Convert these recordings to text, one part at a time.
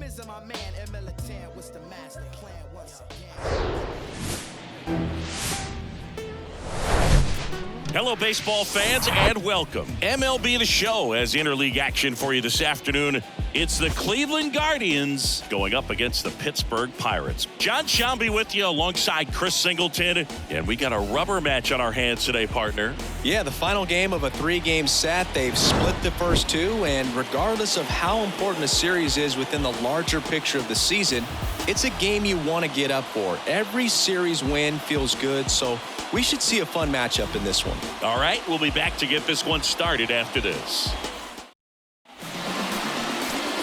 Prince and my man, M. Militant, what's the master plan once again? Hello, baseball fans, and welcome. MLB The Show has interleague action for you this afternoon. It's the Cleveland Guardians going up against the Pittsburgh Pirates. John Shambi with you alongside Chris Singleton, and we got a rubber match on our hands today, partner. Yeah, the final game of a 3-game set. They've split the first two, and regardless of how important a series is within the larger picture of the season, it's a game you want to get up for. Every series win feels good, so we should see a fun matchup in this one. All right, we'll be back to get this one started after this.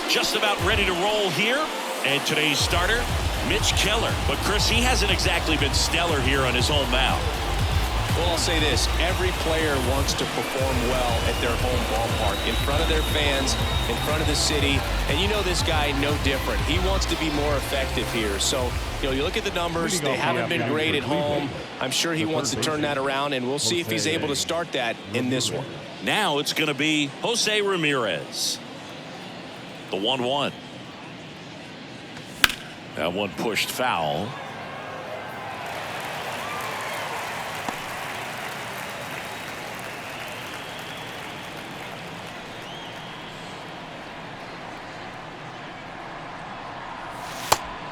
Just about ready to roll here, and today's starter, Mitch Keller. But Chris, he hasn't exactly been stellar here on his home mound. Well, I'll say this, every player wants to perform well at their home ballpark, in front of their fans, in front of the city, and you know this guy no different. He wants to be more effective here. So, you look at the numbers, they haven't been great at home. I'm sure he wants to turn that around, and we'll see if he's able to start that in this one. Now it's going to be Jose Ramirez. The 1-1. That one pushed foul.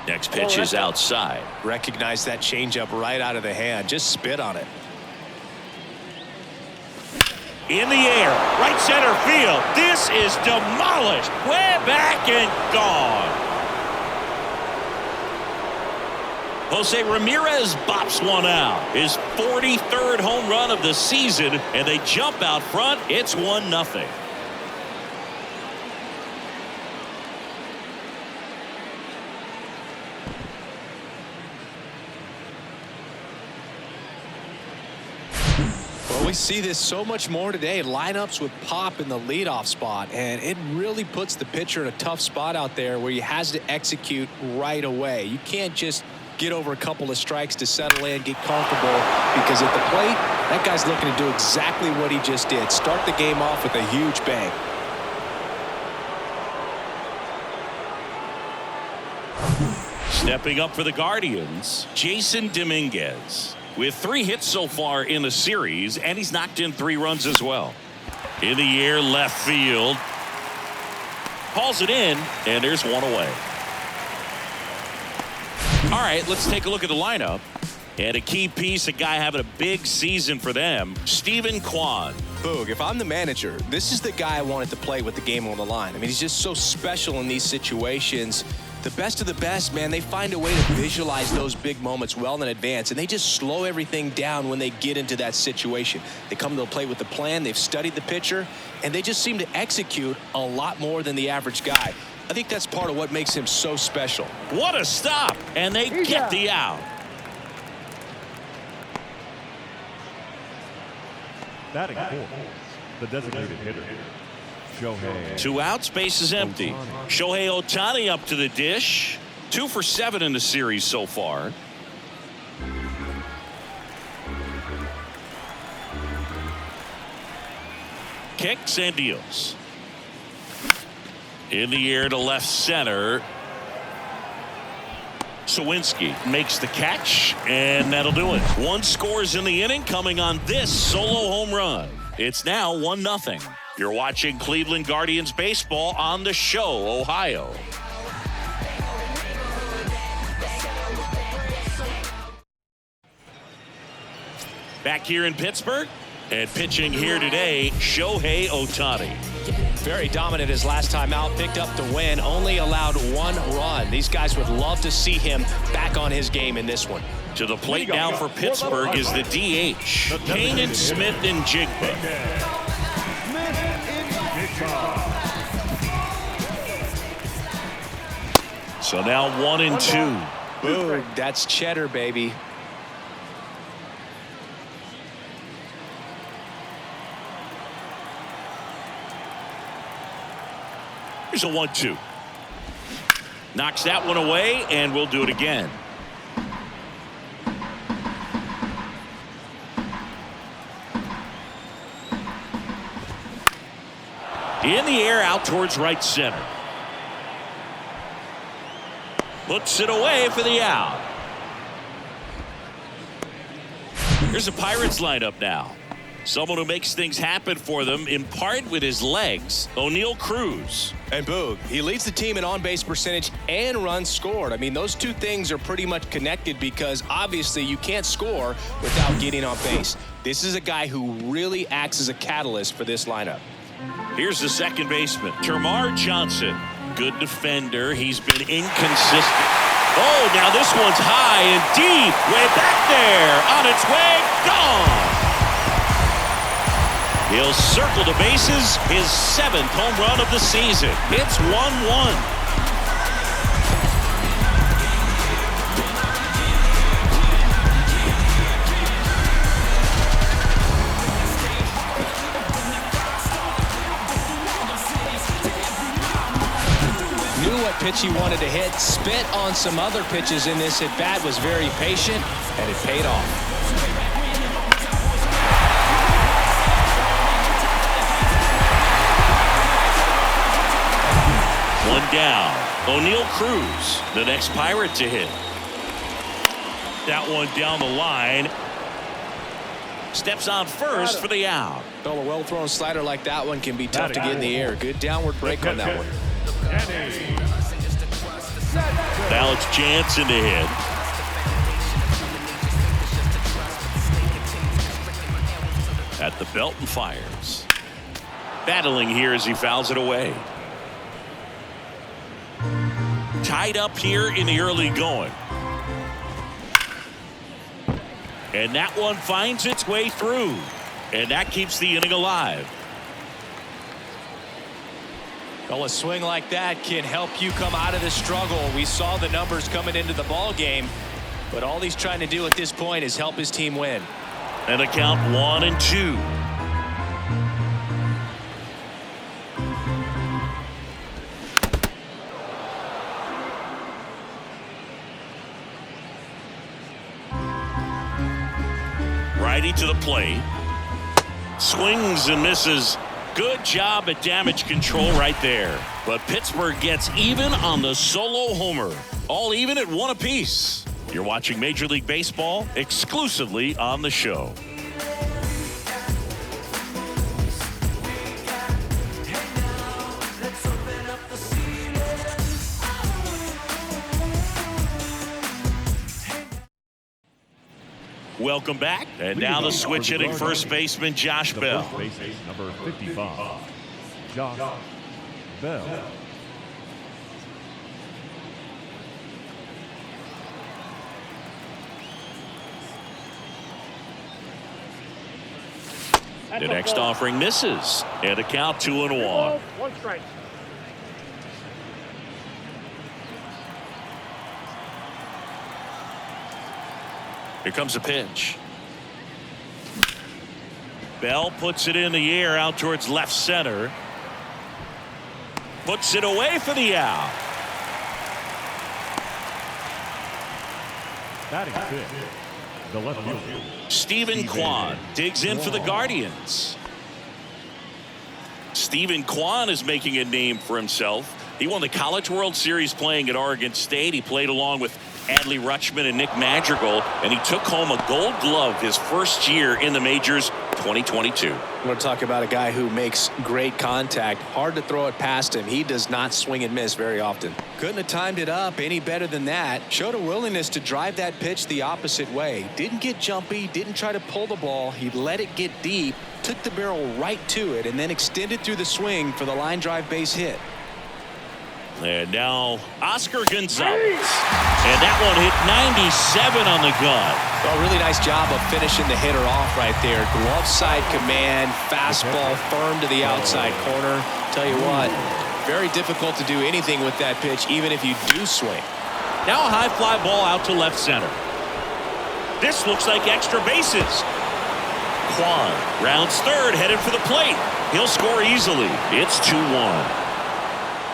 Next pitch is outside. Recognize that changeup right out of the hand. Just spit on it. In the air, right center field. This is demolished. Way back and gone. Jose Ramirez bops one out. His 43rd home run of the season, and they jump out front. It's 1-0. We see this so much more today. Lineups with pop in the leadoff spot, and it really puts the pitcher in a tough spot out there where he has to execute right away. You can't just get over a couple of strikes to settle in, get comfortable, because at the plate, that guy's looking to do exactly what he just did. Start the game off with a huge bang. Stepping up for the Guardians, Jason Dominguez. With 3 hits so far in the series, and he's knocked in 3 runs as well. In the air, left field. Hauls it in, and there's one away. All right, let's take a look at the lineup. And a key piece, a guy having a big season for them, Steven Kwan. Boog, if I'm the manager, this is the guy I wanted to play with the game on the line. I mean, he's just so special in these situations. The best of the best, man, they find a way to visualize those big moments well in advance, and they just slow everything down when they get into that situation. They come to the plate with the plan, they've studied the pitcher, and they just seem to execute a lot more than the average guy. I think that's part of what makes him so special. What a stop, and they get the out. Batting fourth, the designated hitter, Shohei. 2 outs, base is empty. Shohei Ohtani up to the dish. 2 for 7 in the series so far. Kicks and deals. In the air to left center. Sawinski makes the catch, and that'll do it. 1 scores in the inning, coming on this solo home run. It's now 1-0. You're watching Cleveland Guardians baseball on The Show, Ohio. Back here in Pittsburgh, and pitching here today, Shohei Ohtani. Very dominant his last time out, picked up the win, only allowed 1 run. These guys would love to see him back on his game in this one. To the plate now for Pittsburgh is the DH, Kanan Smith and Jigba. So now 1-2. Boom, that's cheddar, baby. Here's a 1-2. Knocks that one away, and we'll do it again. In the air, out towards right center. Puts it away for the out. Here's the Pirates lineup now. Someone who makes things happen for them, in part with his legs, O'Neal Cruz. And Boog, he leads the team in on-base percentage and runs scored. I mean, those two things are pretty much connected because obviously you can't score without getting on base. This is a guy who really acts as a catalyst for this lineup. Here's the second baseman, Termarr Johnson. Good defender. He's been inconsistent. Oh, now this one's high and deep. Way back there. On its way. Gone. He'll circle the bases. His 7th home run of the season. It's 1-1. Pitch he wanted to hit, spit on some other pitches in this at bat, was very patient, and it paid off. One down. O'Neal Cruz, the next Pirate to hit. That one down the line. Steps on first for the out. Well, a well-thrown slider like that one can be tough to get in the air. Good downward break on that one. Alex Jansen to hit. At the belt and fires. Battling here as he fouls it away. Tied up here in the early going. And that one finds its way through. And that keeps the inning alive. Well, a swing like that can help you come out of the struggle. We saw the numbers coming into the ball game, but all he's trying to do at this point is help his team win. And a count 1-2. Righty to the plate. Swings and misses. Good job at damage control right there. But Pittsburgh gets even on the solo homer. All even at 1 apiece. You're watching Major League Baseball exclusively on the show. Welcome back. And now the switch hitting first baseman Josh Bell. First baseman, number 55, Josh Bell. The next offering misses. And a count 2-1. 1 strike. Here comes a pitch. Bell puts it in the air out towards left center. Puts it away for the out. Batting fifth, the left fielder, Stephen Kwan digs in for the Guardians. Stephen Kwan is making a name for himself. He won the College World Series playing at Oregon State. He played along with Adley Rutschman and Nick Madrigal, and he took home a Gold Glove his first year in the majors, 2022. We're going to talk about a guy who makes great contact. Hard to throw it past him. He does not swing and miss very often. Couldn't have timed it up any better than that. Showed a willingness to drive that pitch the opposite way. Didn't get jumpy, didn't try to pull the ball. He let it get deep, took the barrel right to it, and then extended through the swing for the line drive base hit. And now Oscar Gonzalez. And that one hit 97 on the gun. Well, really nice job of finishing the hitter off right there. Glove side command, fastball firm to the outside corner. Tell you what, very difficult to do anything with that pitch, even if you do swing. Now a high fly ball out to left center. This looks like extra bases. Kwan rounds third, headed for the plate. He'll score easily. It's 2-1.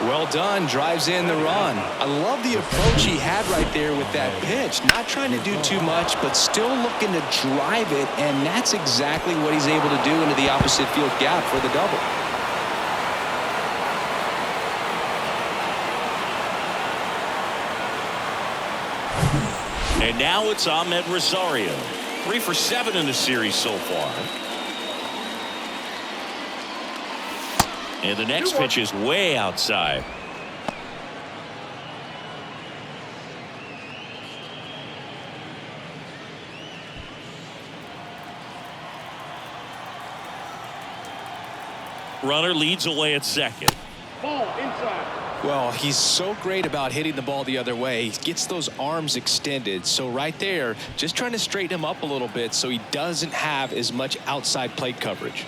Well done, drives in the run. I love the approach he had right there with that pitch. Not trying to do too much, but still looking to drive it, and that's exactly what he's able to do into the opposite field gap for the double. And now it's Ahmed Rosario. 3 for 7 in the series so far. And the next pitch is way outside. Runner leads away at second. Ball inside. Well, he's so great about hitting the ball the other way. He gets those arms extended. So right there, just trying to straighten him up a little bit so he doesn't have as much outside plate coverage.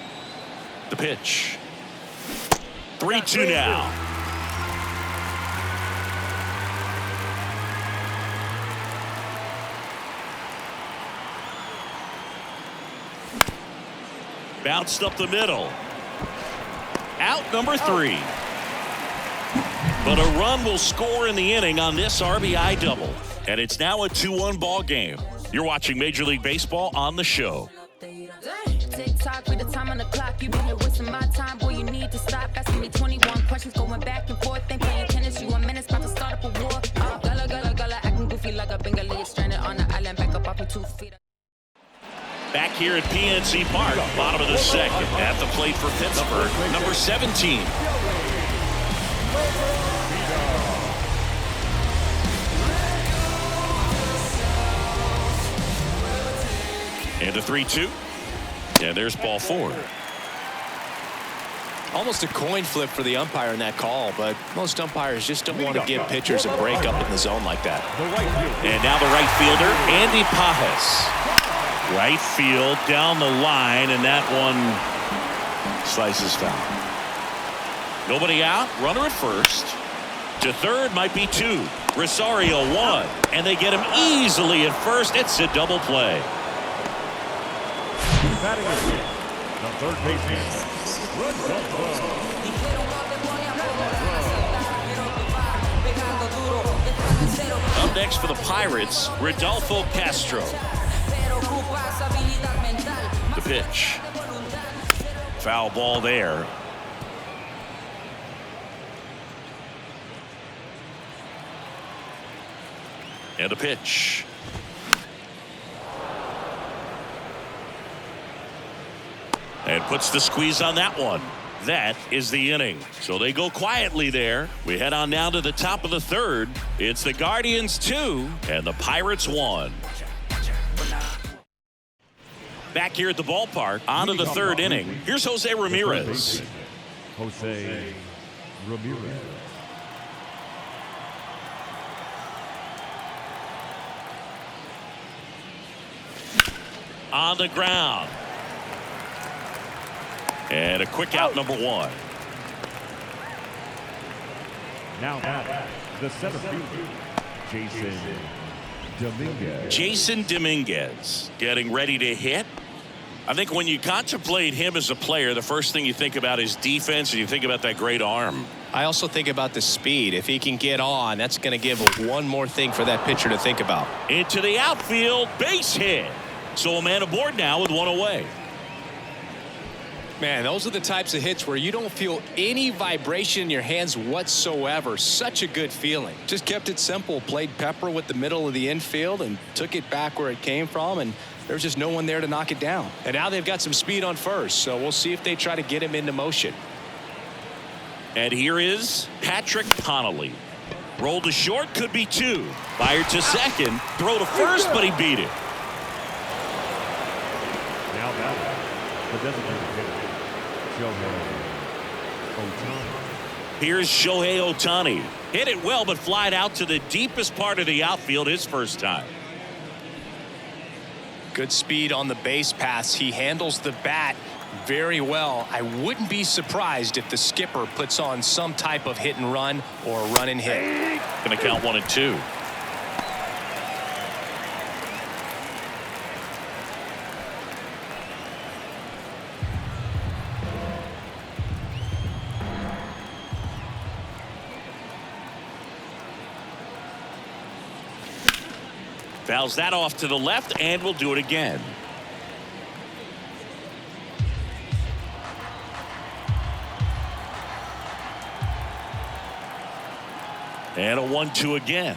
The pitch. 3-2 now. Bounced up the middle. Out number 3. But a run will score in the inning on this RBI double. And it's now a 2-1 ball game. You're watching Major League Baseball on the show. Tick-tock with the time on the clock. You've been here wasting my time. Boy, you need to stop asking me 21 questions, going back and forth. Ain't playing tennis. You a menace, about to start up a war. Gala, acting goofy like a Bengali stranded on the island. Back up off your 2 feet. Back here at PNC Park, bottom of the second. At the plate for Pittsburgh, number 17. And a 3-2. And there's ball 4. Almost a coin flip for the umpire in that call, but most umpires just don't want to give pitchers a break up in the zone like that. And now the right fielder, Andy Pajas. Right field down the line, and that one slices foul. Nobody out, runner at first. To third might be 2. Rosario 1, and they get him easily at first. It's a double play. Batting is the third baseman, Rodolfo. Up next for the Pirates, Rodolfo Castro. The pitch. Foul ball there. And a pitch. And puts the squeeze on that one. That is the inning. So they go quietly there. We head on now to the top of the third. It's the Guardians 2 and the Pirates 1. Back here at the ballpark, on to the third inning. Here's Jose Ramirez. Jose Ramirez. On the ground. And a quick out, number 1. Now at the center fielder, Jason Dominguez. Jason Dominguez getting ready to hit. I think when you contemplate him as a player, the first thing you think about is defense, and you think about that great arm. I also think about the speed. If he can get on, that's going to give one more thing for that pitcher to think about. Into the outfield, base hit. So a man aboard now with 1 away. Man, those are the types of hits where you don't feel any vibration in your hands whatsoever. Such a good feeling. Just kept it simple. Played pepper with the middle of the infield and took it back where it came from, and there was just no one there to knock it down. And now they've got some speed on first, so we'll see if they try to get him into motion. And here is Patrick Connolly. Roll to short, could be 2. Fired to second, throw to first, but he beat it. Now batting, the designated hitter, Shohei Ohtani. Here's Shohei Ohtani. Hit it well, but flied out to the deepest part of the outfield his first time. Good speed on the base pass. He handles the bat very well. I wouldn't be surprised if the skipper puts on some type of hit and run or run and hit. Going to count 1 and 2. Fouls that off to the left, and we'll do it again. And a 1-2 again.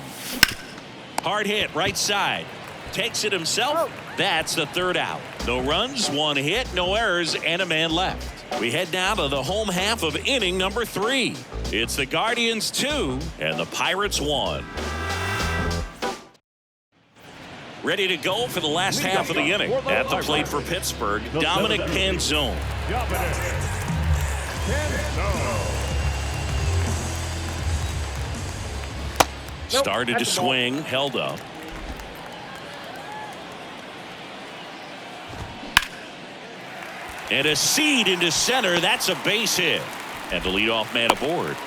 Hard hit, right side. Takes it himself. That's the third out. No runs, one hit, no errors, and a man left. We head now to the home half of inning number 3. It's the Guardians 2 and the Pirates 1. Ready to go for the last half of the inning. At the plate for Pittsburgh, Dominic Canzone. Started to swing, held up. And a seed into center. That's a base hit. And the leadoff man aboard.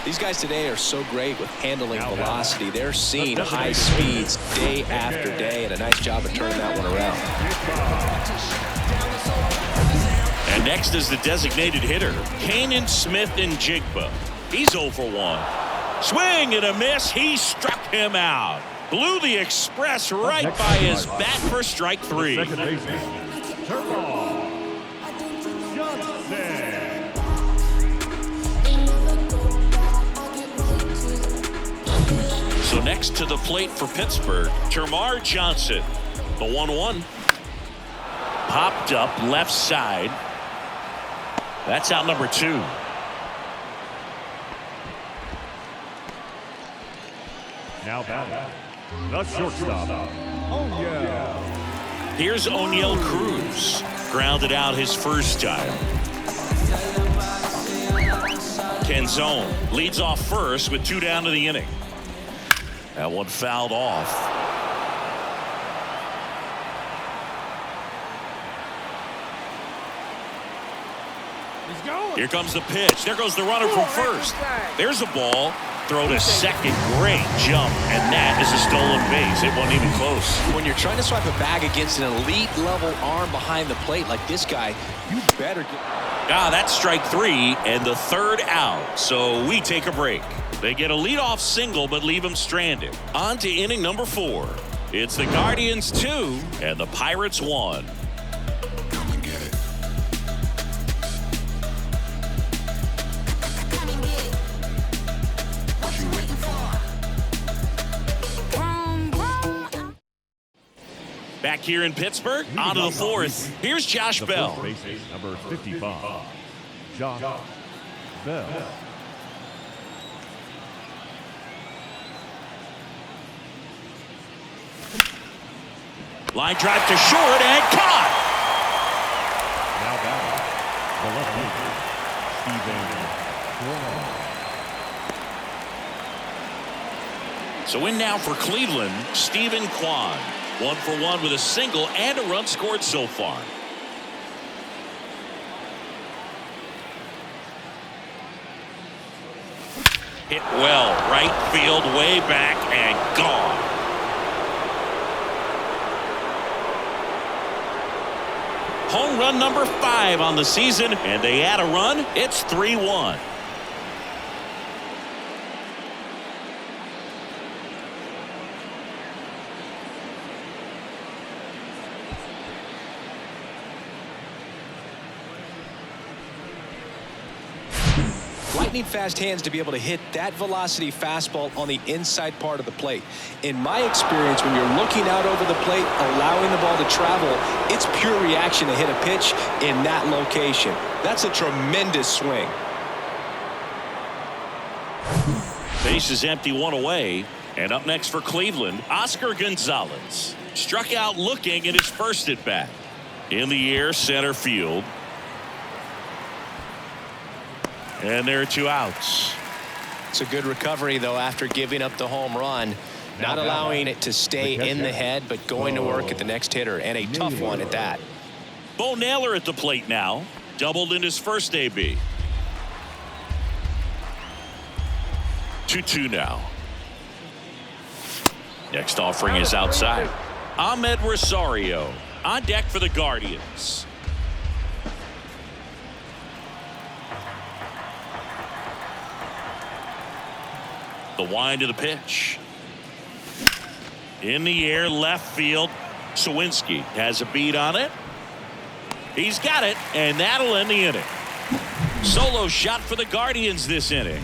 These guys today are so great with handling velocity. They're seeing high speeds day after day, and a nice job of turning that one around. And next is the designated hitter, Kanan Smith-Njigba. He's 0 for 1. Swing and a miss. He struck him out. Blew the express right by his bat for strike 3. Second baseman, Termarr Johnson. So next to the plate for Pittsburgh, Termarr Johnson. The 1-1. Popped up left side. That's out number 2. Now batting, the shortstop. Oh yeah. Here's Oneil Cruz. Grounded out his first time. Canzone leads off first with 2 down to the inning. That one fouled off. Here comes the pitch. There goes the runner from first. There's a ball. Throw to second. Great jump. And that is a stolen base. It wasn't even close. When you're trying to swipe a bag against an elite level arm behind the plate like this guy, you better get... That's strike 3 and the third out. So we take a break. They get a leadoff single but leave him stranded. On to inning number 4. It's the Guardians 2 and the Pirates 1. Come and get it. What you waiting for? Back here in Pittsburgh, on to the 4th. Here's Josh The Bell. first baseman, number 55, Josh Bell. Line drive to short and caught. Now batting, the left fielder, Steven Kwan. So in now for Cleveland, Steven Kwan. 1 for 1 with a single and a run scored so far. Hit well, right field, way back and gone. Home run number 5 on the season, and they add a run. It's 3-1. Lightning fast hands to be able to hit that velocity fastball on the inside part of the plate. In my experience, when you're looking out over the plate, allowing the ball to travel, it's pure reaction to hit a pitch in that location. That's a tremendous swing. Base is empty, 1 away. And up next for Cleveland, Oscar Gonzalez. Struck out looking at his first at bat. In the air, center field. And there are 2 outs. It's a good recovery, though, after giving up the home run. Not allowing it to stay in the head, but going to work at the next hitter, and a tough one at that. Bo Naylor at the plate now. Doubled in his first AB. 2-2 now. Next offering is outside. Ahmed Rosario on deck for the Guardians. The wind of the pitch. In the air, left field. Sawinski has a beat on it. He's got it, and that'll end the inning. Solo shot for the Guardians this inning.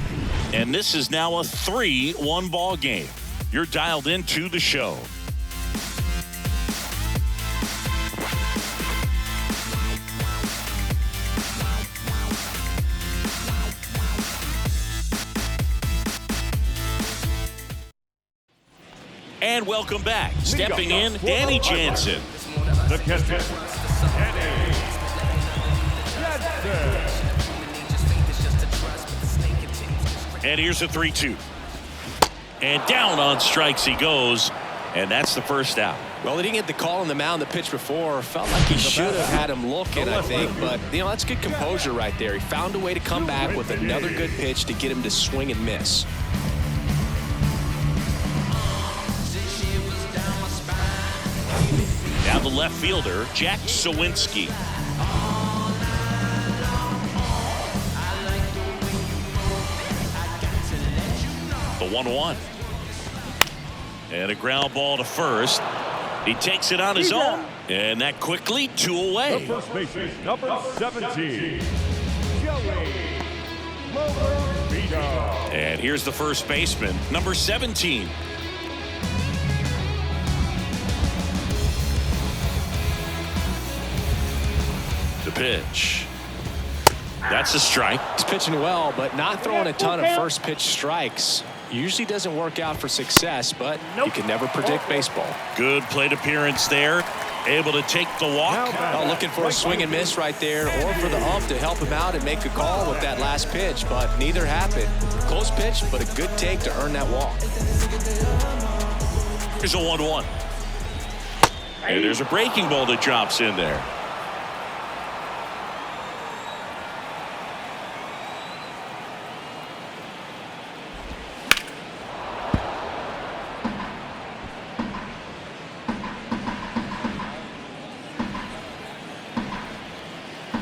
And this is now a 3-1 ball game. You're dialed into the show. And welcome back. Stepping in, Danny Jansen. The catcher, Danny Jansen. And here's a 3-2. And down on strikes he goes. And that's the first out. Well, he didn't get the call on the mound the pitch before. Felt like he should have had him looking, I think. But, that's good composure right there. He found a way to come back with another good pitch to get him to swing and miss. Now the left fielder, Jack Sawinski. The 1-1. And a ground ball to first. He takes it on his own. And that quickly 2 The away. first baseman, number 17, Joey Lobervito. And here's the first baseman, number 17. The pitch. That's a strike. He's pitching well, but not throwing a ton of first pitch strikes. Usually doesn't work out for success, but you can never predict baseball. Good plate appearance there. Able to take the walk. Looking for a swing and miss right there, or for the ump to help him out and make a call with that last pitch, but neither happened. Close pitch, but a good take to earn that walk. Here's a 1-1. And there's a breaking ball that drops in there.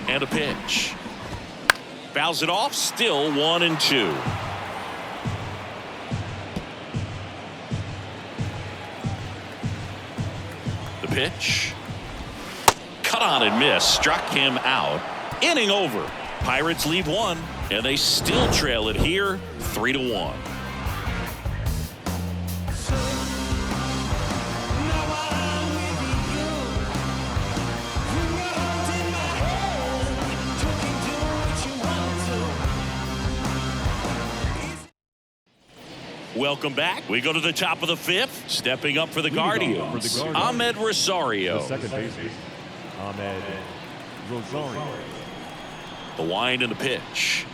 And a pitch. Fouls it off. Still 1-2. The pitch. Cut on and miss. Struck him out. Inning over. Pirates lead 1, and they still trail it here 3-1. Welcome back. We go to the top of the 5th. Stepping up for the Guardians, Ahmed Rosario. The second baseman, Ahmed Rosario. The wind and the pitch.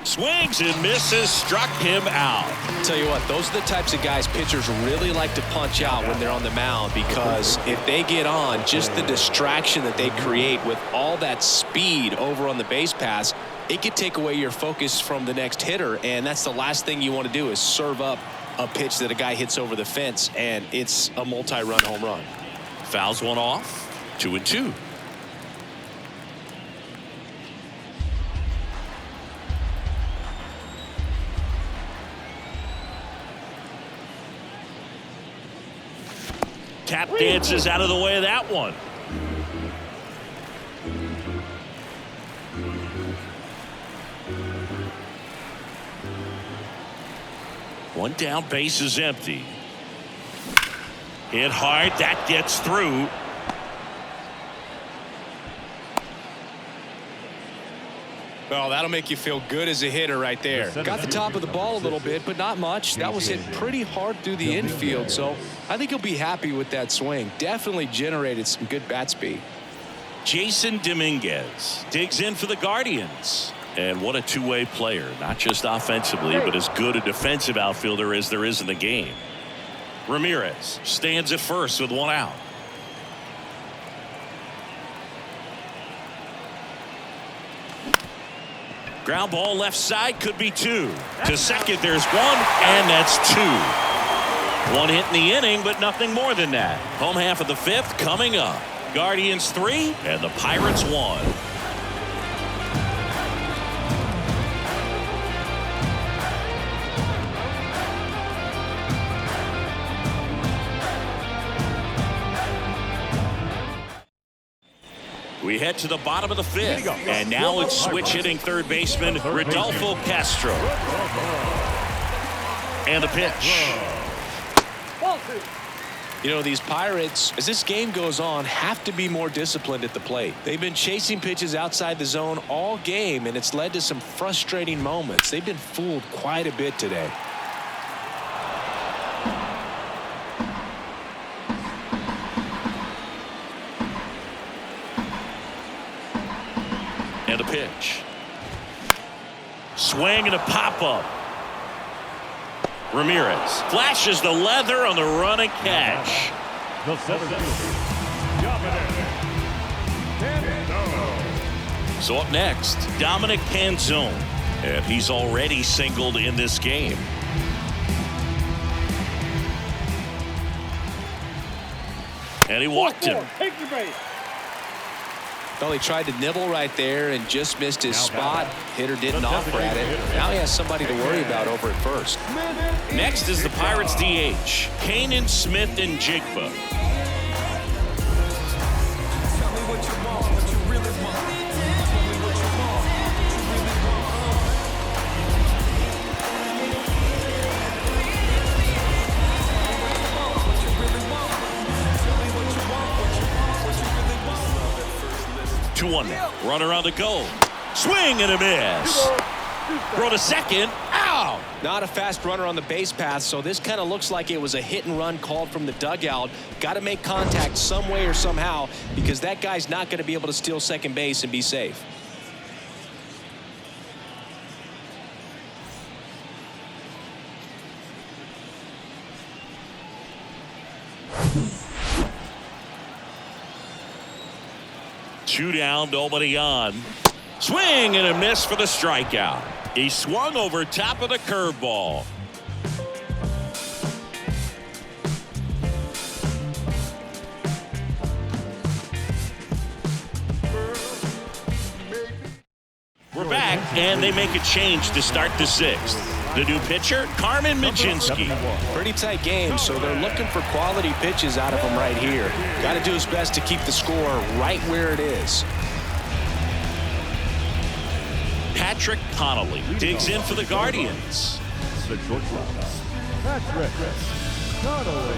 Swings and misses. Struck him out. Tell you what, those are the types of guys pitchers really like to punch out when they're on the mound, because if they get on, just the distraction that they create with all that speed over on the base pass, it could take away your focus from the next hitter, and that's the last thing you want to do is serve up a pitch that a guy hits over the fence, and it's a multi-run home run. Fouls one off. 2-2. Tap dances out of the way of that one. One down, base is empty. Hit hard, that gets through. Well, that'll make you feel good as a hitter right there. Got the top of the ball a little bit, but not much. That was hit pretty hard through the infield, so I think he'll be happy with that swing. Definitely generated some good bat speed. Jason Dominguez digs in for the Guardians. And what a two-way player, not just offensively, but as good a defensive outfielder as there is in the game. Ramirez stands at first with one out. Ground ball left side, could be two. To second, there's one, and that's two. One hit in the inning, but nothing more than that. Home half of the 5th coming up. Guardians 3 and the Pirates 1. We head to the bottom of the fifth. And now it's switch hitting third baseman Rodolfo Castro. And the pitch. You know, these Pirates, as this game goes on, have to be more disciplined at the plate. They've been chasing pitches outside the zone all game, and it's led to some frustrating moments. They've been fooled quite a bit today. And a pitch. Swing and a pop-up. Ramirez flashes the leather on the run and catch. The center fielder, Dominic Canzone. So up next, Dominic Canzone. And he's already singled in this game. And he walked him. Well, he tried to nibble right there and just missed his spot. Hitter didn't offer at it. Now he has somebody to worry about over at first. Next is the Pirates DH, Kanan Smith and Jigba. Runner on the go. Swing and a miss. Throw to second. Ow! Not a fast runner on the base path, so this kind of looks like it was a hit and run called from the dugout. Got to make contact some way or somehow, because that guy's not going to be able to steal second base and be safe. Two down, nobody on. Swing and a miss for the strikeout. He swung over top of the curveball. We're back, and they make a change to start the sixth. The new pitcher, Carmen Mlodzinski. Pretty tight game, so they're looking for quality pitches out of him right here. Got to do his best to keep the score right where it is. Patrick Connolly digs in for the Guardians. The shortstop, Patrick Connolly.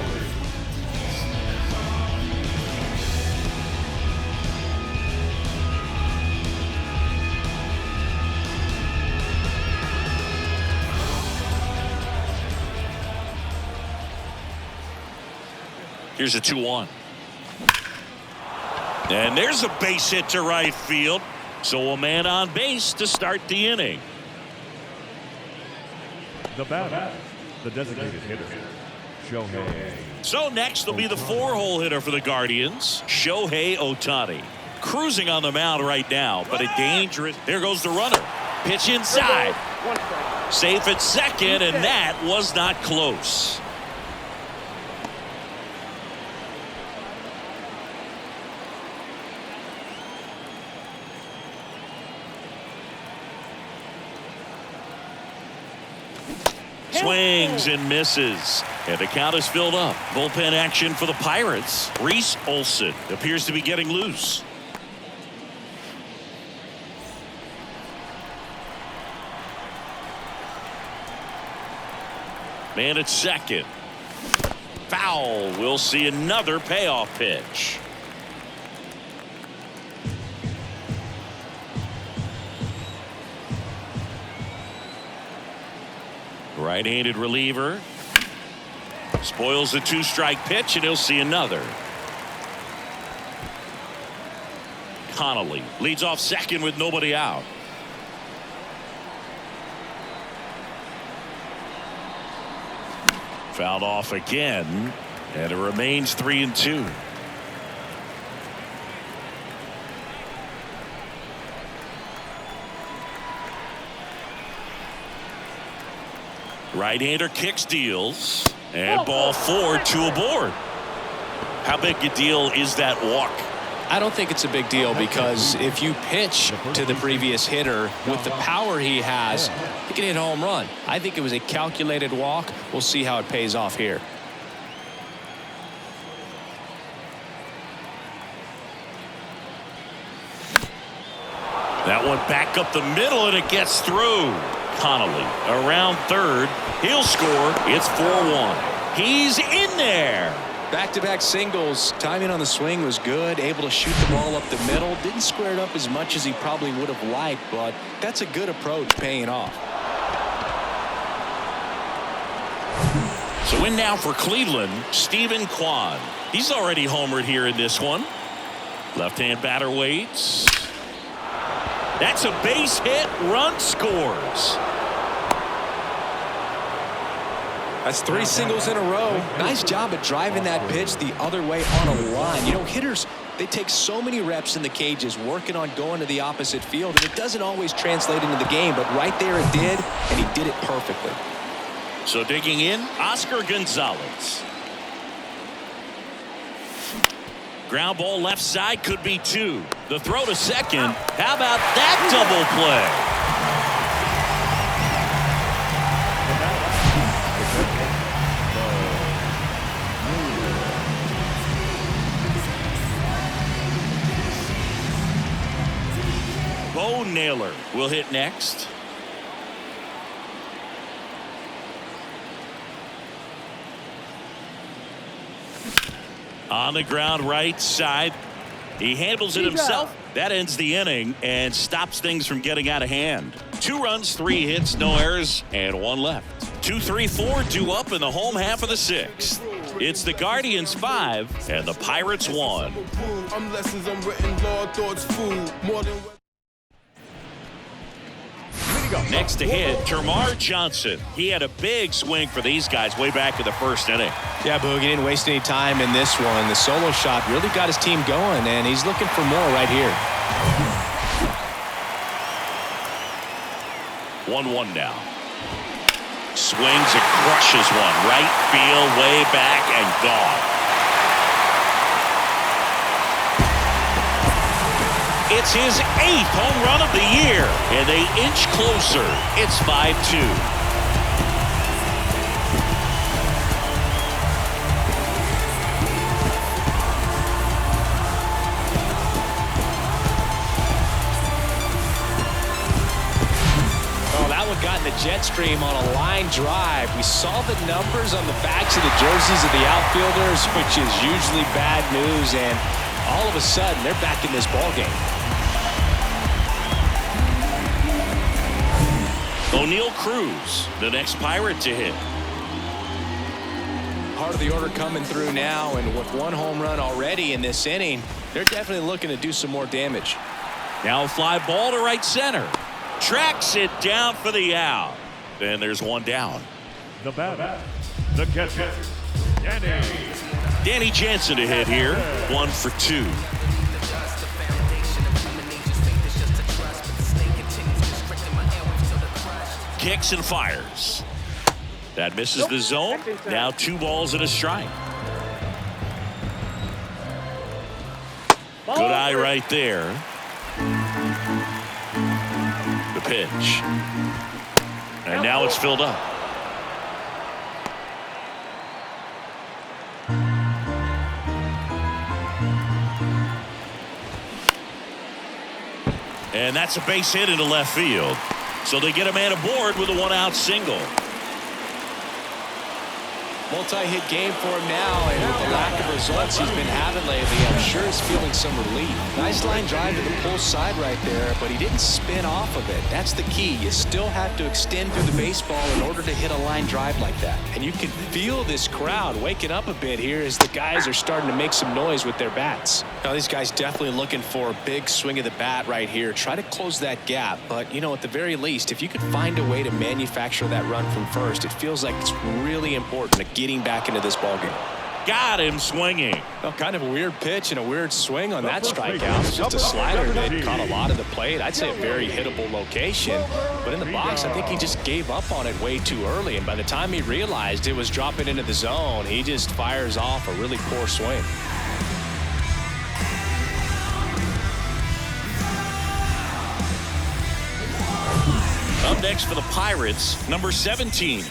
Here's a 2-1. And there's a base hit to right field. So a man on base to start the inning. The batter, the designated hitter, Shohei. So next will be the 4-hole hitter for the Guardians, Shohei Ohtani. Cruising on the mound right now, but a dangerous. There goes the runner. Pitch inside. Safe at second, and that was not close. Swings and misses. And the count is filled up. Bullpen action for the Pirates. Reese Olson appears to be getting loose. Man at second. Foul. We'll see another payoff pitch. Right-handed reliever. Spoils the 2-strike pitch, and he'll see another. Connolly leads off second with nobody out. Fouled off again, and it remains 3-2. Right-hander kicks, deals, and ball 4, 2 aboard. How big a deal is that walk? I don't think it's a big deal, because if you pitch to the previous hitter with the power he has, he can hit a home run. I think it was a calculated walk. We'll see how it pays off here. That one back up the middle, and it gets through. Connolly around third. He'll score. It's 4-1. He's in there. Back-to-back singles. Timing on the swing was good. Able to shoot the ball up the middle. Didn't square it up as much as he probably would have liked, but that's a good approach, paying off. So in now for Cleveland, Stephen Kwan. He's already homered here in this one. Left-hand batter waits. That's a base hit. Run scores. That's 3 singles in a row. Nice job at driving that pitch the other way on a line. You know, hitters, they take so many reps in the cages working on going to the opposite field, and it doesn't always translate into the game, but right there it did, and he did it perfectly. So digging in, Oscar Gonzalez. Ground ball left side, could be 2. The throw to second. How about that double play? Bo Naylor will hit next. On the ground right side. He handles it himself. That ends the inning and stops things from getting out of hand. 2 runs, 3 hits, no errors, and 1 left. 2, 3, 4 due up in the home half of the 6th. It's the Guardians 5 and the Pirates 1. I'm lessons, I'm written law, thoughts, food, more than. Next to hit, Termarr Johnson. He had a big swing for these guys way back in the 1st inning. Yeah, Boog, he didn't waste any time in this one. The solo shot really got his team going, and he's looking for more right here. 1-1 now. Swings and crushes one. Right field, way back, and gone. It's his 8th home run of the year, and they inch closer. It's 5-2. Oh, that one got in the jet stream on a line drive. We saw the numbers on the backs of the jerseys of the outfielders, which is usually bad news, and all of a sudden, they're back in this ball game. O'Neal Cruz, the next Pirate to hit. Part of the order coming through now, and with 1 home run already in this inning, they're definitely looking to do some more damage. Now a fly ball to right center. Tracks it down for the out. Then there's 1 down. The batter, the catcher, Danny Jansen to hit here. 1 for 2. Kicks and fires. That misses the zone. Now 2 balls and a strike. Good eye right there. The pitch. And now it's filled up. And that's a base hit into left field. So they get a man aboard with a 1-out single. Multi-hit game for him now, and with the lack of results he's been having lately, I'm sure he's feeling some relief. Nice line drive to the pull side right there, but he didn't spin off of it. That's the key. You still have to extend through the baseball in order to hit a line drive like that. And you can feel this crowd waking up a bit here as the guys are starting to make some noise with their bats. Now these guys definitely looking for a big swing of the bat right here. Try to close that gap, but you know, at the very least, if you could find a way to manufacture that run from first, it feels like it's really important to getting back into this ballgame. Got him swinging. Well, kind of a weird pitch and a weird swing on that strikeout. It's just a slider that caught a lot of the plate. I'd say a very hittable location. But in the box, I think he just gave up on it way too early. And by the time he realized it was dropping into the zone, he just fires off a really poor swing. Up next for the Pirates, number 17.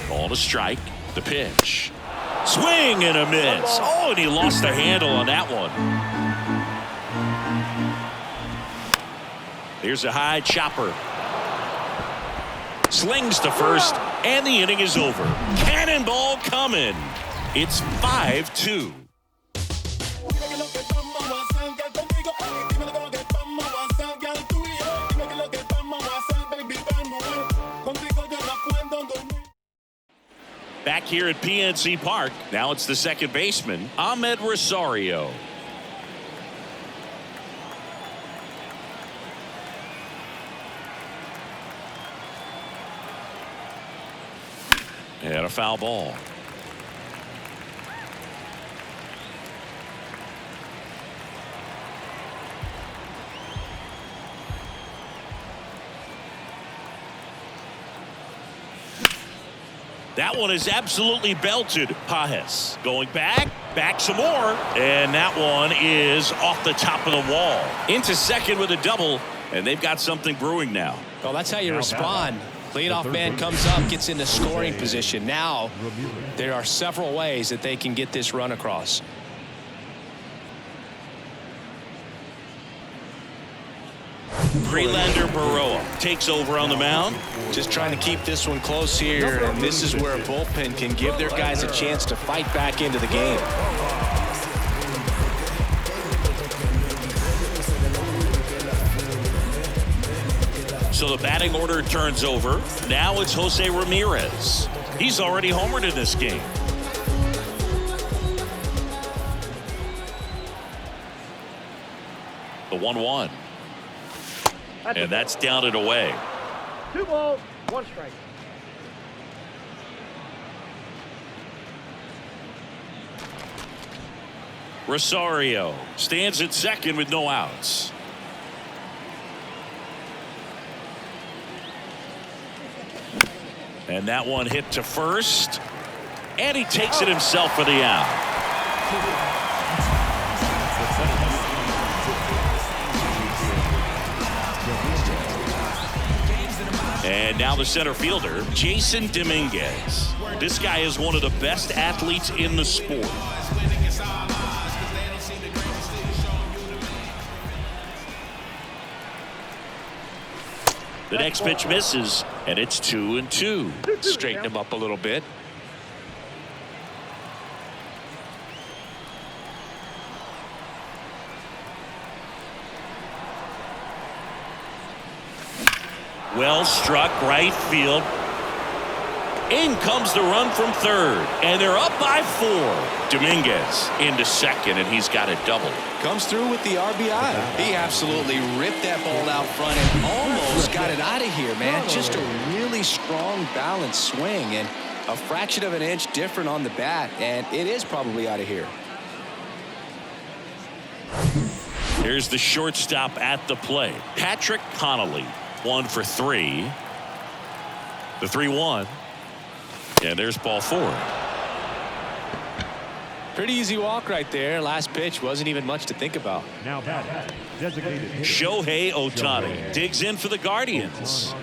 Ball to strike. The pitch. Swing and a miss. Oh, and he lost the handle on that one. Here's a high chopper. Slings to first, and the inning is over. Cannonball coming. It's 5-2. Back here at PNC Park, now it's the second baseman, Ahmed Rosario. And a foul ball. That one is absolutely belted. Pages going back some more, and that one is off the top of the wall. Into second with a double, and they've got something brewing now. Well, that's how you respond. Leadoff man comes up, gets into scoring position. Now, there are several ways that they can get this run across. Prelander Berroa takes over on the mound. Just trying to keep this one close here, and this is where a bullpen can give their guys a chance to fight back into the game. So the batting order turns over. Now it's Jose Ramirez. He's already homered in this game. The 1-1. And that's down and away. 2 balls, 1 strike. Rosario stands at second with no outs. And that one hit to first. And he takes it himself for the out. And now the center fielder, Jason Dominguez. This guy is one of the best athletes in the sport. The next pitch misses, and it's 2-2. Straighten him up a little bit. Well struck right field. In comes the run from third, and they're up by 4. Dominguez into second, and he's got a double. Comes through with the RBI. He absolutely ripped that ball out front and almost got it out of here, man. Just a really strong, balanced swing, and a fraction of an inch different on the bat, and it is probably out of here. Here's the shortstop at the plate, Patrick Connolly. 1 for 3. The 3-1. And there's ball 4. Pretty easy walk right there. Last pitch wasn't even much to think about. Now batting, designated hitter, Shohei Ohtani digs in for the Guardians.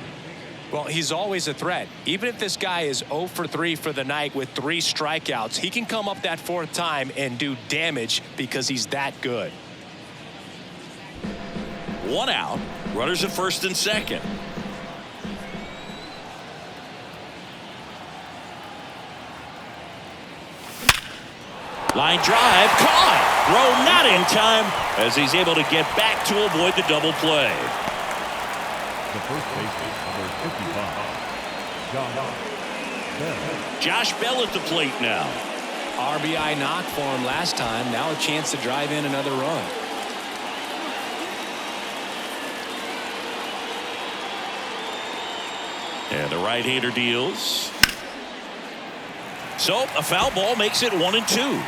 Well, he's always a threat. Even if this guy is 0 for 3 for the night with 3 strikeouts, he can come up that 4th time and do damage because he's that good. 1 out. Runners at first and second. Line drive caught. Throw not in time as he's able to get back to avoid the double play. the first baseman, number 55, Josh Bell at the plate now. RBI knock for him last time. Now a chance to drive in another run. And the right-hander deals. So a foul ball makes it 1-2.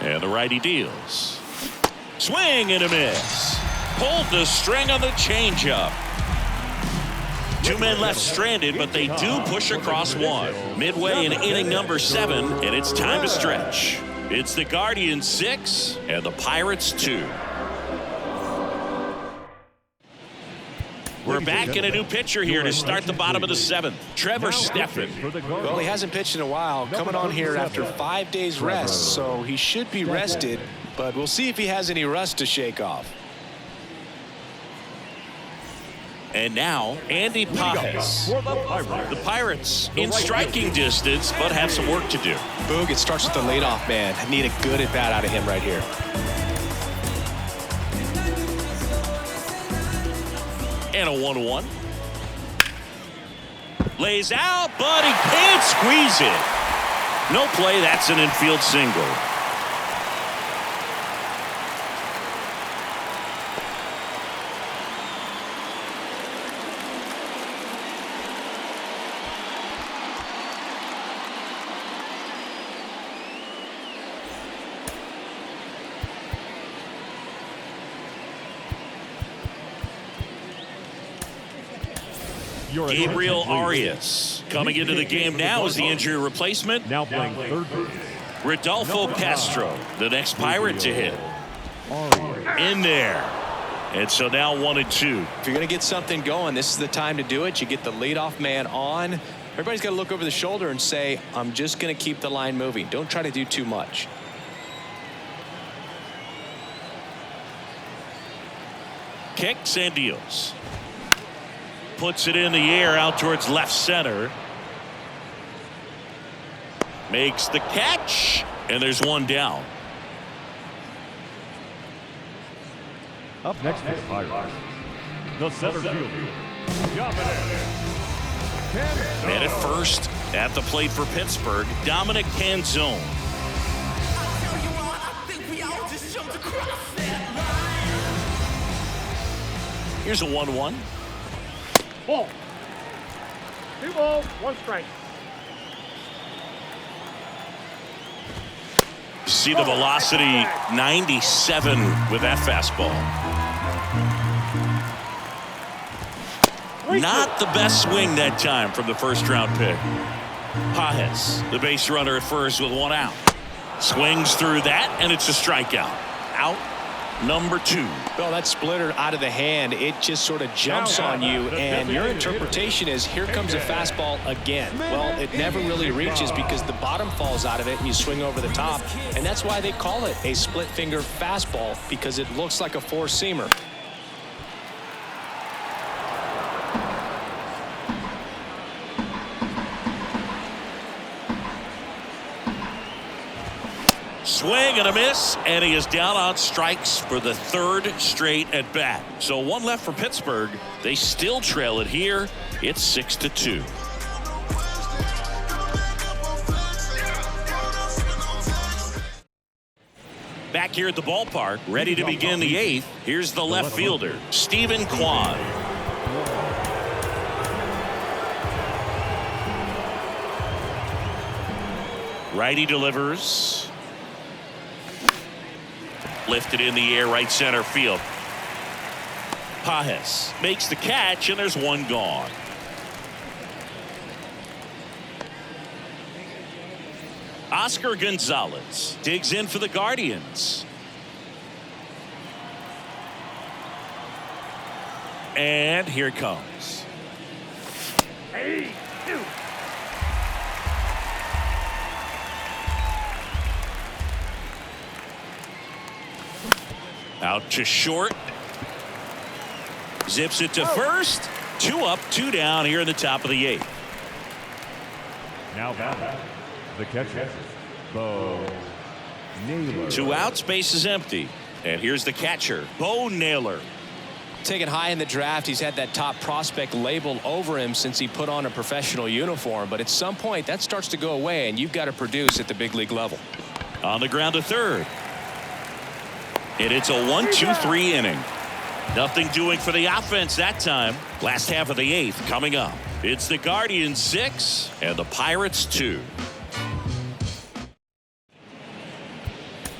And the righty deals. Swing and a miss. Pulled the string on the changeup. 2 men left stranded, but they do push across one. Midway in inning number 7, and it's time to stretch. It's the Guardians 6 and the Pirates 2. We're back in a new pitcher here to start the bottom of the 7th. Trevor Stephan. Well, he hasn't pitched in a while, coming on here after 5 days rest, so he should be rested, but we'll see if he has any rust to shake off. And now, Andy Pages. For the Pirates. The Pirates in striking distance, but have some work to do. Boog, it starts with the leadoff man. I need a good at-bat out of him right here. And a 1-1. Lays out, but he can't squeeze it. No play, that's an infield single. Gabriel Arias coming into the game now as the injury replacement. Now playing third base. Rodolfo Castro, the next Pirate to hit. In there. And so now 1-2. If you're going to get something going, this is the time to do it. You get the leadoff man on. Everybody's got to look over the shoulder and say, I'm just going to keep the line moving. Don't try to do too much. Kicks and deals. Puts it in the air out towards left center. Makes the catch, and there's one down. Up next is Pirates. The center fielder, Dominic Canzone. Man at first at the plate for Pittsburgh, Dominic Canzone. Here's a 1-1. Ball. 2 balls, 1 strike. See the velocity 97 with that fastball. Not the best swing that time from the first-round pick. Pages, the base runner at first with 1 out. Swings through that, and it's a strikeout. Out number 2. Well, that splitter out of the hand, it just sort of jumps on you, and your interpretation is, here comes a fastball again. Well, it never really reaches because the bottom falls out of it and you swing over the top, and that's why they call it a split finger fastball, because it looks like a four-seamer. Swing and a miss, and he is down on strikes for the 3rd straight at bat. So 1 left for Pittsburgh. They still trail it here. It's 6-2. Back here at the ballpark, ready to begin the 8th. Here's the left fielder, Stephen Kwan. Righty delivers. Lifted in the air, right center field. Pages makes the catch, and there's 1 gone. Oscar Gonzalez digs in for the Guardians. And here it comes. Hey, dude. Out to short. Zips it to first. 2 up, 2 down here in the top of the 8th. Now batting, the catcher, Bo Naylor. 2 outs, base is empty. And here's the catcher, Bo Naylor. Taken high in the draft, he's had that top prospect label over him since he put on a professional uniform, but at some point that starts to go away, and you've got to produce at the big league level. On the ground to third. And it's a 1-2-3 inning. Nothing doing for the offense that time. Last half of the 8th coming up. It's the Guardians 6 and the Pirates 2.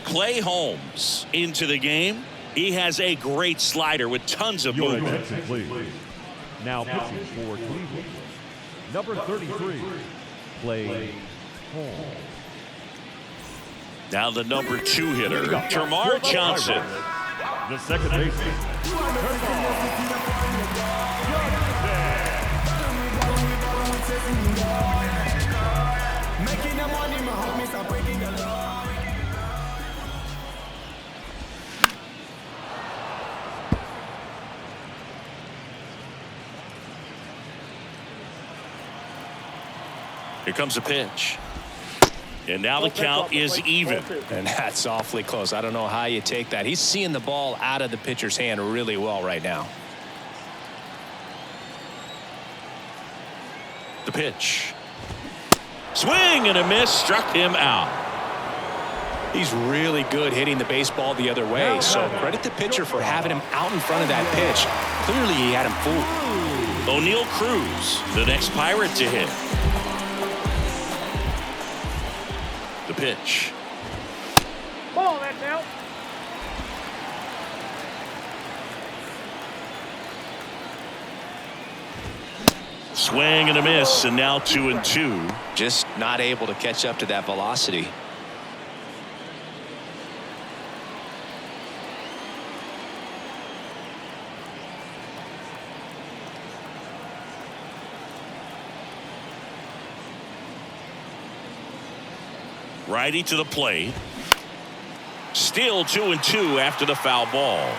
Clay Holmes into the game. He has a great slider with tons of Your movement. attention, please. Now pitching for Cleveland, number 33, Clay Holmes. Now the number 2 hitter, Termarr Johnson. The second baseman, Here comes a pitch. And now the count is even. And that's awfully close. I don't know how you take that. He's seeing the ball out of the pitcher's hand really well right now. The pitch. Swing and a miss, struck him out. He's really good hitting the baseball the other way, so credit the pitcher for having him out in front of that pitch. Clearly he had him fooled. O'Neal Cruz, the next Pirate to hit. The pitch. Ball, that's out. Swing and a miss, and now 2-2. Just not able to catch up to that velocity. Righty to the plate. Still 2-2 after the foul ball.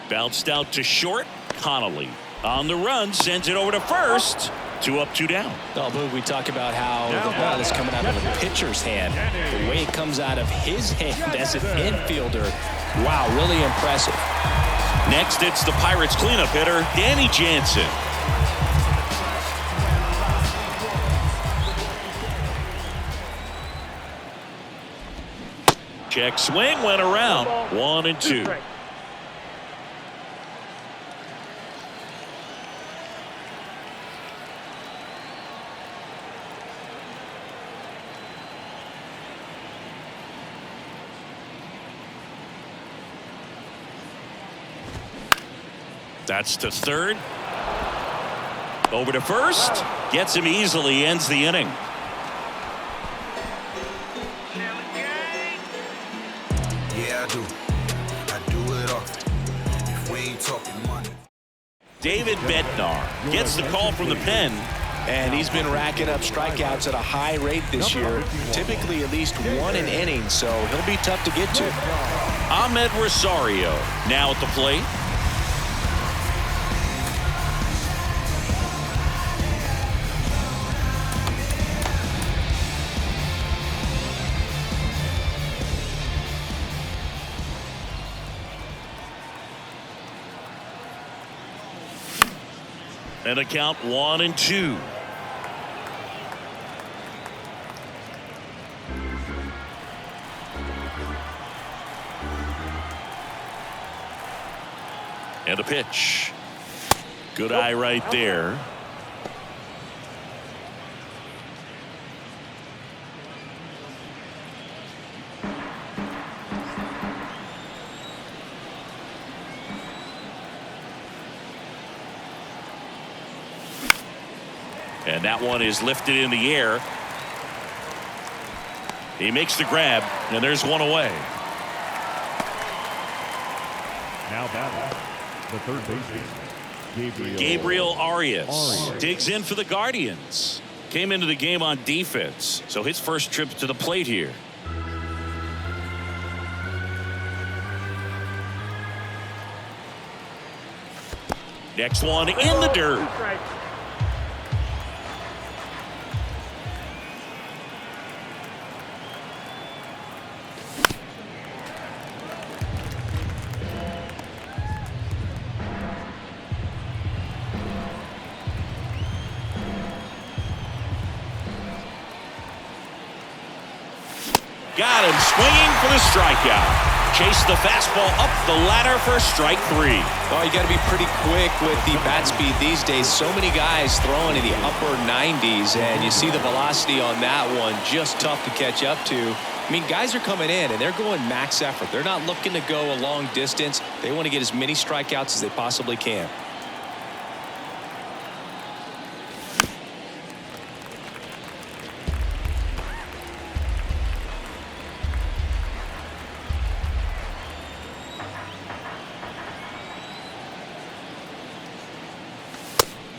Bounced out to short. Connolly on the run, sends it over to first. 2 up, 2 down. Oh, Boog, we talk about how the ball is coming out of the pitcher's hand. The way it comes out of his hand as an infielder. Wow, really impressive. Next, it's the Pirates cleanup hitter, Danny Jansen. Check swing, went around. 1-2. That's to third. Over to first. Gets him easily, ends the inning. Yeah, I do. I do it often. If we ain't talking money. David Bednar gets the call from the pen. And he's been racking up strikeouts at a high rate this year. Typically at least 1 an inning, so he'll be tough to get to. Ahmed Rosario now at the plate. And a count 1-2. And a pitch. Good eye right there. And that one is lifted in the air. He makes the grab, and there's one away. Now batting, the third baseman, Gabriel Arias digs in for the Guardians. Came into the game on defense, so his first trip to the plate here. Next one in the dirt. Got him swinging for the strikeout. Chase the fastball up the ladder for strike 3. Well, you got to be pretty quick with the bat speed these days. So many guys throwing in the upper 90s, and you see the velocity on that one. Just tough to catch up to. I mean, guys are coming in, and they're going max effort. They're not looking to go a long distance. They want to get as many strikeouts as they possibly can.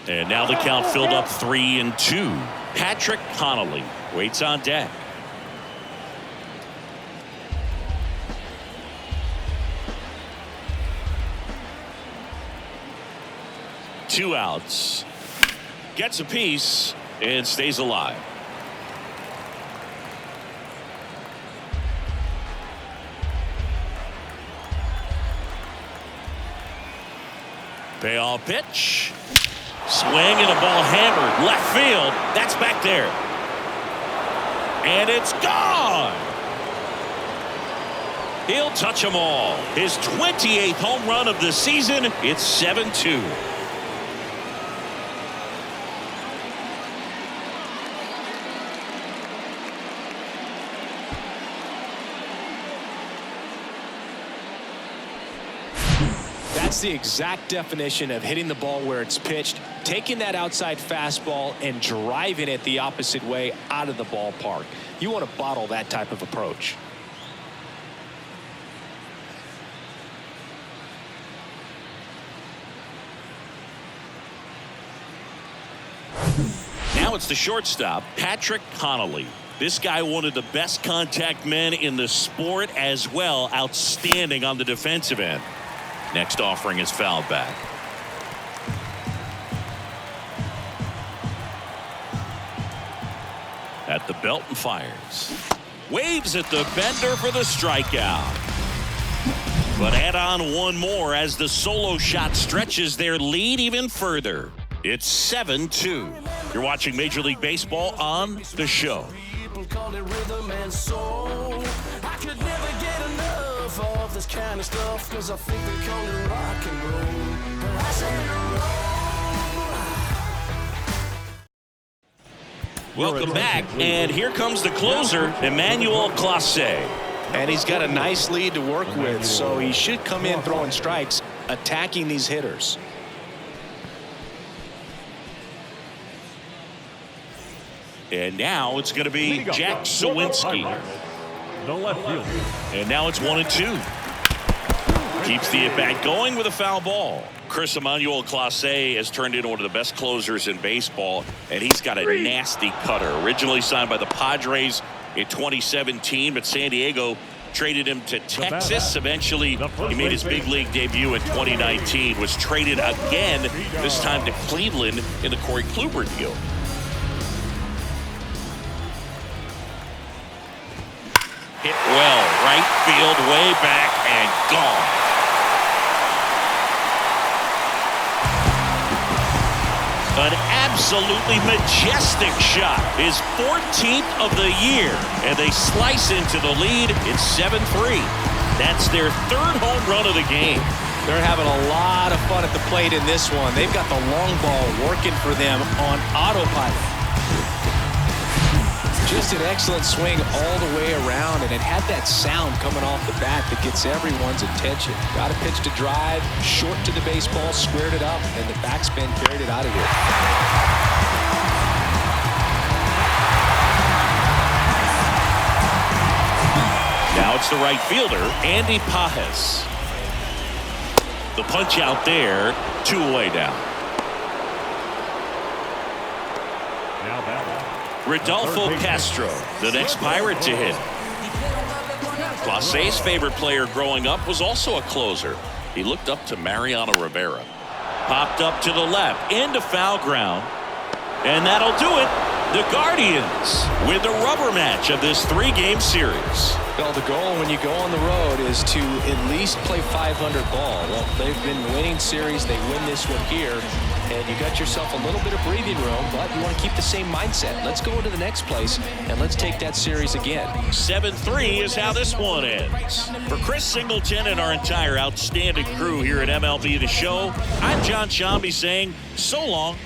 And now the count filled up 3-2. Patrick Connolly waits on deck. Two outs. Gets a piece and stays alive. Payoff pitch. Swing and a ball hammered left field. That's back there. And it's gone. He'll touch them all. His 28th home run of the season. It's 7-2. That's the exact definition of hitting the ball where it's pitched, taking that outside fastball and driving it the opposite way out of the ballpark. You want to bottle that type of approach. Now it's the shortstop, Patrick Connolly. This guy, one of the best contact men in the sport as well. Outstanding on the defensive end. Next offering is fouled back. At the belt and fires. Waves at the bender for the strikeout. But add on one more as the solo shot stretches their lead even further. It's 7-2. You're watching Major League Baseball on The Show. People call it rhythm and soul. I could never get enough of this kind of stuff, cause I think they call it rock and roll. But I say roll. Welcome back, and here comes the closer, Emmanuel Clase. And he's got a nice lead to work with, so he should come in throwing strikes, attacking these hitters. And now it's going to be Jack Suwinski. No left field. And now it's 1-2. Keeps the at-bat going with a foul ball. Chris Emmanuel Clase has turned into one of the best closers in baseball, and he's got a nasty cutter. Originally signed by the Padres in 2017, but San Diego traded him to Texas. Eventually, he made his big league debut in 2019, was traded again, this time to Cleveland in the Corey Kluber deal. Hit well, right field, way back, and gone. An absolutely majestic shot. His 14th of the year, and they slice into the lead. It's 7-3. That's their third home run of the game. They're having a lot of fun at the plate in this one. They've got the long ball working for them on autopilot. Just an excellent swing all the way around, and it had that sound coming off the bat that gets everyone's attention. Got a pitch to drive, short to the baseball, squared it up, and the backspin carried it out of here. Now it's the right fielder, Andy Pages. The punch out there, 2 away now. Now batter. Rodolfo Castro, the next Pirate to hit. Clase's favorite player growing up was also a closer. He looked up to Mariano Rivera. Popped up to the left, into foul ground. And that'll do it. The Guardians win the rubber match of this 3-game series. Well, the goal when you go on the road is to at least play 500 ball. Well, they've been winning series. They win this one here. And you got yourself a little bit of breathing room, but you want to keep the same mindset. Let's go to the next place, and let's take that series again. 7-3 is how this one ends. For Chris Singleton and our entire outstanding crew here at MLB The Show, I'm John Shambi saying so long.